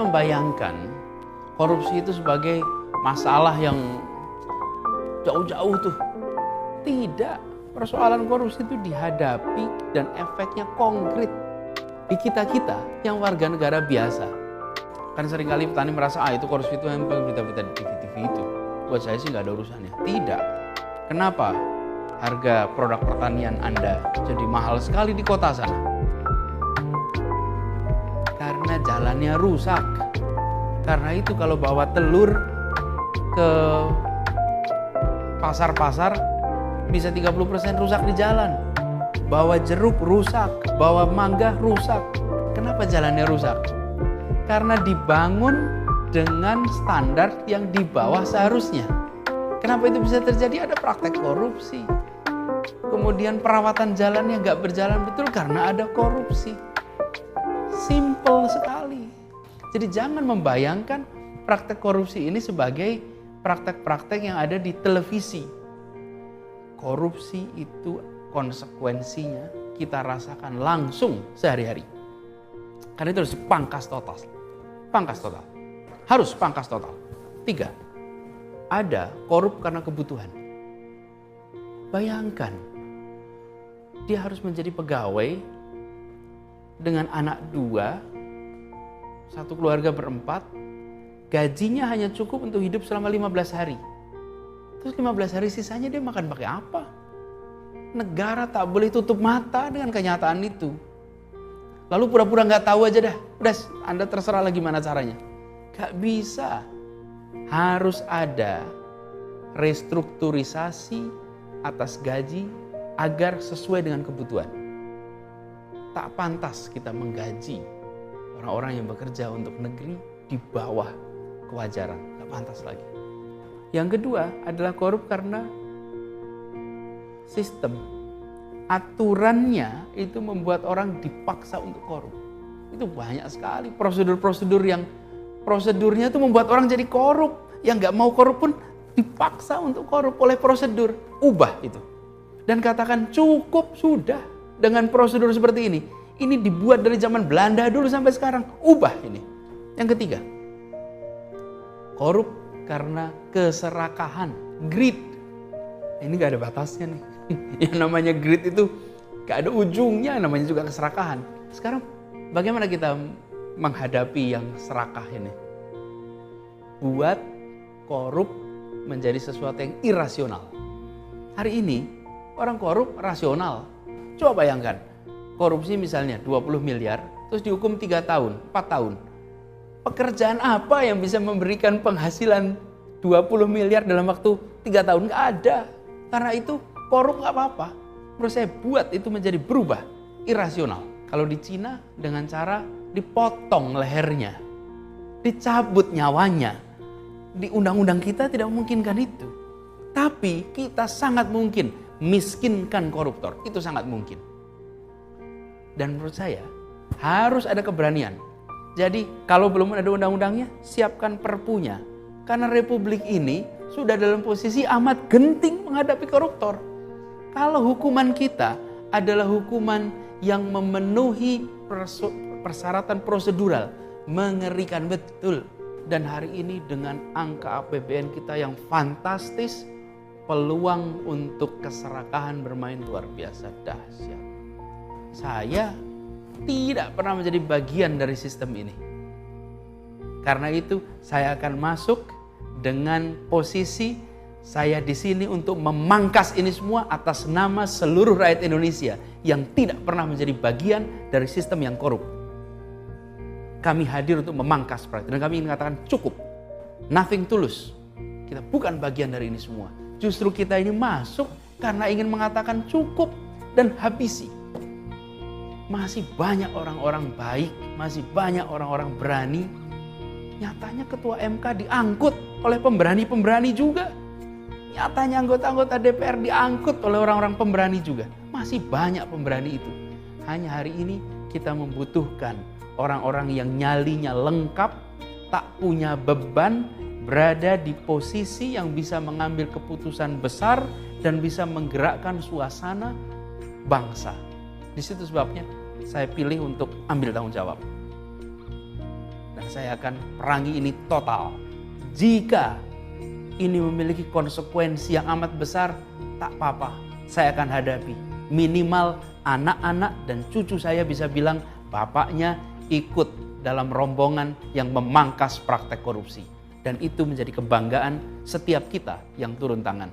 membayangkan korupsi itu sebagai masalah yang jauh-jauh tuh. Tidak, persoalan korupsi itu dihadapi dan efeknya konkret di kita-kita yang warga negara biasa. Kan seringkali petani merasa, itu korupsi itu yang berita-berita di TV-TV itu. Buat saya sih nggak ada urusannya. Tidak. Kenapa harga produk pertanian Anda jadi mahal sekali di kota sana? Karena jalannya rusak. Karena itu kalau bawa telur ke pasar-pasar bisa 30% rusak di jalan. Bawa jeruk rusak, bawa mangga rusak. Kenapa jalannya rusak? Karena dibangun dengan standar yang di bawah seharusnya. Kenapa itu bisa terjadi? Ada praktek korupsi. Kemudian perawatan jalan yang nggak berjalan betul karena ada korupsi. Simple sekali. Jadi jangan membayangkan praktek korupsi ini sebagai praktek-praktek yang ada di televisi. Korupsi itu konsekuensinya kita rasakan langsung sehari-hari. Karena itu harus pangkas total. Pangkas total. Harus pangkas total. 3. Ada korup karena kebutuhan. Bayangkan, dia harus menjadi pegawai dengan anak 2, satu keluarga berempat, gajinya hanya cukup untuk hidup selama 15 hari. Terus 15 hari sisanya dia makan pakai apa? Negara tak boleh tutup mata dengan kenyataan itu. Lalu pura-pura nggak tahu aja dah. Udah, Anda terserah lah gimana caranya. Gak bisa. Harus ada restrukturisasi atas gaji agar sesuai dengan kebutuhan. Tak pantas kita menggaji orang-orang yang bekerja untuk negeri di bawah kewajaran. Tak pantas lagi. Yang kedua adalah korup karena sistem. Aturannya itu membuat orang dipaksa untuk korup. Itu banyak sekali prosedur-prosedur yang prosedurnya itu membuat orang jadi korup. Yang gak mau korup pun dipaksa untuk korup oleh prosedur. Ubah itu. Dan katakan cukup sudah dengan prosedur seperti ini. Ini dibuat dari zaman Belanda dulu sampai sekarang. Ubah ini. Yang ketiga, korup karena keserakahan, greed. Ini gak ada batasnya nih. Yang namanya greed itu gak ada ujungnya, namanya juga keserakahan. Sekarang bagaimana kita menghadapi yang serakah ini? Buat korup menjadi sesuatu yang irasional. Hari ini orang korup rasional. Coba bayangkan, korupsi misalnya 20 miliar, terus dihukum 3 tahun, 4 tahun. Pekerjaan apa yang bisa memberikan penghasilan 20 miliar dalam waktu 3 tahun? Nggak ada. Karena itu korup nggak apa-apa. Menurut saya buat itu menjadi berubah, irasional. Kalau di Cina dengan cara dipotong lehernya, dicabut nyawanya. Di undang-undang kita tidak memungkinkan itu. Tapi kita sangat mungkin miskinkan koruptor. Itu sangat mungkin. Dan menurut saya harus ada keberanian. Jadi kalau belum ada undang-undangnya, siapkan perpunya. Karena republik ini sudah dalam posisi amat genting menghadapi koruptor. Kalau hukuman kita adalah hukuman yang memenuhi persyaratan prosedural, mengerikan betul. Dan hari ini dengan angka APBN kita yang fantastis, peluang untuk keserakahan bermain luar biasa dahsyat. Saya tidak pernah menjadi bagian dari sistem ini. Karena itu saya akan masuk dengan posisi saya di sini untuk memangkas ini semua atas nama seluruh rakyat Indonesia yang tidak pernah menjadi bagian dari sistem yang korup. Kami hadir untuk memangkas praktik dan kami ingin mengatakan cukup. Nothing tulus. Kita bukan bagian dari ini semua. Justru kita ini masuk karena ingin mengatakan cukup dan habisi. Masih banyak orang-orang baik, masih banyak orang-orang berani. Nyatanya ketua MK diangkut oleh pemberani-pemberani juga. Nyatanya anggota-anggota DPR diangkut oleh orang-orang pemberani juga. Masih banyak pemberani itu. Hanya hari ini kita membutuhkan orang-orang yang nyalinya lengkap, tak punya beban, berada di posisi yang bisa mengambil keputusan besar dan bisa menggerakkan suasana bangsa. Di situ sebabnya saya pilih untuk ambil tanggung jawab. Dan saya akan perangi ini total. Jika ini memiliki konsekuensi yang amat besar, tak apa-apa, saya akan hadapi. Minimal anak-anak dan cucu saya bisa bilang bapaknya ikut dalam rombongan yang memangkas praktek korupsi. Dan itu menjadi kebanggaan setiap kita yang turun tangan.